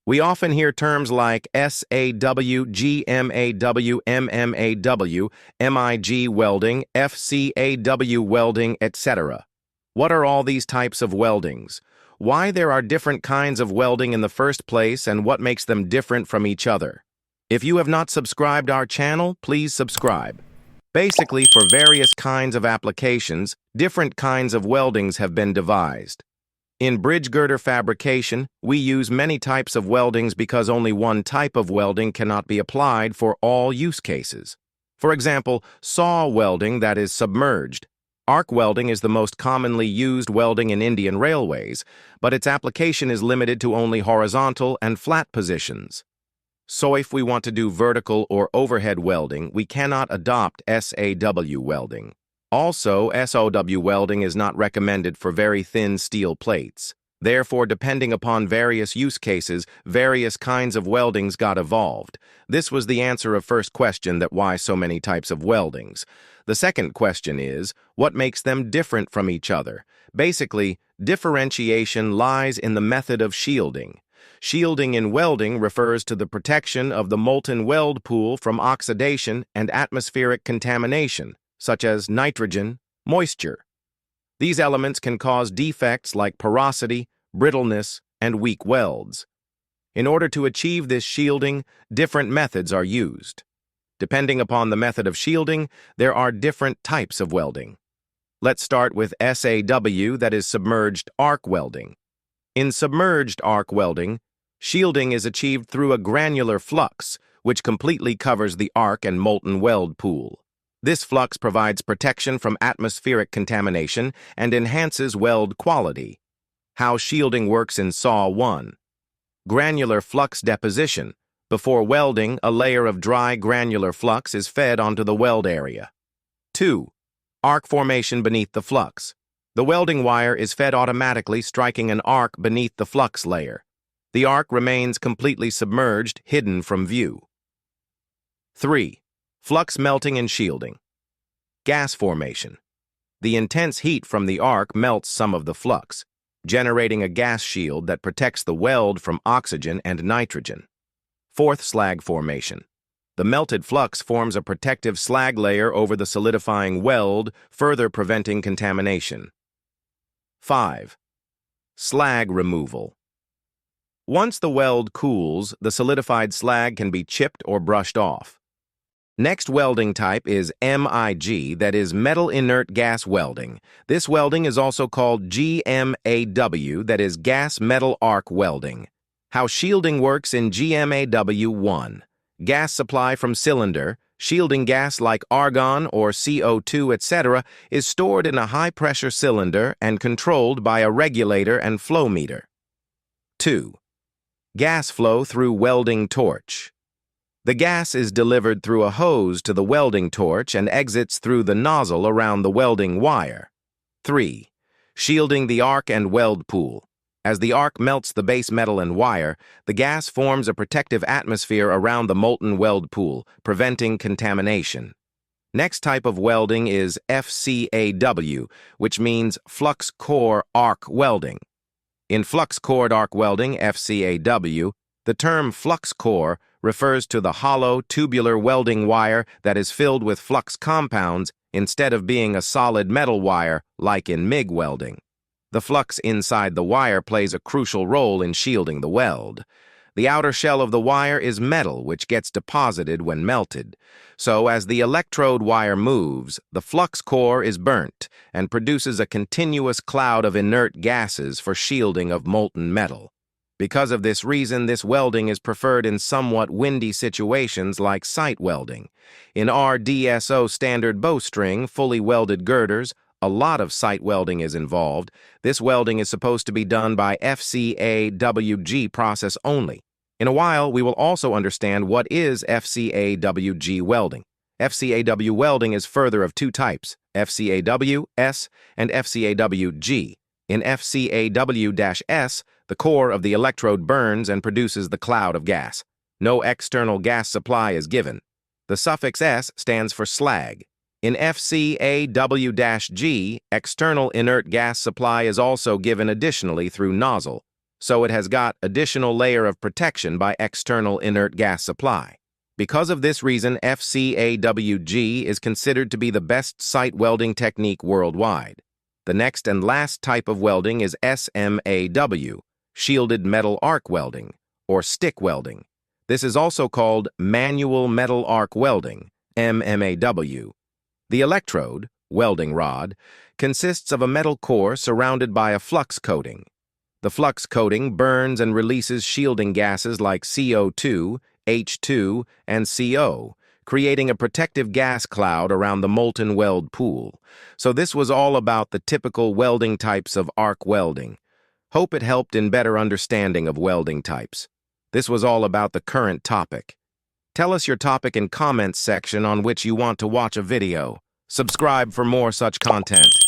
We often hear terms like SAW GMAW MMAW, MIG welding, FCAW welding, etc. What are all these types of weldings? Why there are different kinds of welding in the first place, and what makes them different from each other? If you have not subscribed our channel, please subscribe. Basically, for various kinds of applications, different kinds of weldings have been devised. In bridge girder fabrication, we use many types of weldings because only one type of welding cannot be applied for all use cases. For example, SAW welding, that is submerged. Arc welding is the most commonly used welding in Indian railways, but its application is limited to only horizontal and flat positions. So if we want to do vertical or overhead welding, we cannot adopt SAW welding. Also, SAW welding is not recommended for very thin steel plates. Therefore, depending upon various use cases, various kinds of weldings got evolved. This was the answer of first question, that why so many types of weldings. The second question is, what makes them different from each other? Basically, differentiation lies in the method of shielding. Shielding in welding refers to the protection of the molten weld pool from oxidation and atmospheric contamination, such as nitrogen, moisture. These elements can cause defects like porosity, brittleness, and weak welds. In order to achieve this shielding, different methods are used. Depending upon the method of shielding, there are different types of welding. Let's start with SAW, that is submerged arc welding. In submerged arc welding, shielding is achieved through a granular flux, which completely covers the arc and molten weld pool. This flux provides protection from atmospheric contamination and enhances weld quality. How shielding works in SAW 1. Granular flux deposition. Before welding, a layer of dry granular flux is fed onto the weld area. 2. Arc formation beneath the flux. The welding wire is fed automatically, striking an arc beneath the flux layer. The arc remains completely submerged, hidden from view. 3. Flux melting and shielding. Gas formation. The intense heat from the arc melts some of the flux, generating a gas shield that protects the weld from oxygen and nitrogen. 4th, slag formation. The melted flux forms a protective slag layer over the solidifying weld, further preventing contamination. 5. Slag removal. Once the weld cools, the solidified slag can be chipped or brushed off. Next welding type is MIG, that is metal inert gas welding. This welding is also called GMAW, that is gas metal arc welding. How shielding works in GMAW 1. Gas supply from cylinder, shielding gas like argon or CO2, etc., is stored in a high-pressure cylinder and controlled by a regulator and flow meter. 2. Gas flow through welding torch. The gas is delivered through a hose to the welding torch and exits through the nozzle around the welding wire. 3. Shielding the arc and weld pool. As the arc melts the base metal and wire, the gas forms a protective atmosphere around the molten weld pool, preventing contamination. Next type of welding is FCAW, which means flux core arc welding. In flux cored arc welding, FCAW, the term flux core refers to the hollow, tubular welding wire that is filled with flux compounds instead of being a solid metal wire like in MIG welding. The flux inside the wire plays a crucial role in shielding the weld. The outer shell of the wire is metal, which gets deposited when melted. So as the electrode wire moves, the flux core is burnt and produces a continuous cloud of inert gases for shielding of molten metal. Because of this reason, this welding is preferred in somewhat windy situations like sight welding. In RDSO standard bowstring, fully welded girders, a lot of sight welding is involved. This welding is supposed to be done by FCAWG process only. In a while, we will also understand what is FCAWG welding. FCAW welding is further of two types, FCAW-S and FCAW-G. In FCAW-S, the core of the electrode burns and produces the cloud of gas. No external gas supply is given. The suffix S stands for slag. In FCAW-G, external inert gas supply is also given additionally through nozzle. so it has got additional layer of protection by external inert gas supply. Because of this reason, SAW is considered to be the best site welding technique worldwide. The next and last type of welding is SMAW, shielded metal arc welding, or stick welding. This is also called manual metal arc welding, MMAW. The electrode, welding rod, consists of a metal core surrounded by a flux coating. The flux coating burns and releases shielding gases like CO2, H2, and CO, creating a protective gas cloud around the molten weld pool. So this was all about the typical welding types of arc welding. Hope it helped in better understanding of welding types. This was all about the current topic. Tell us your topic in comments section on which you want to watch a video. Subscribe for more such content.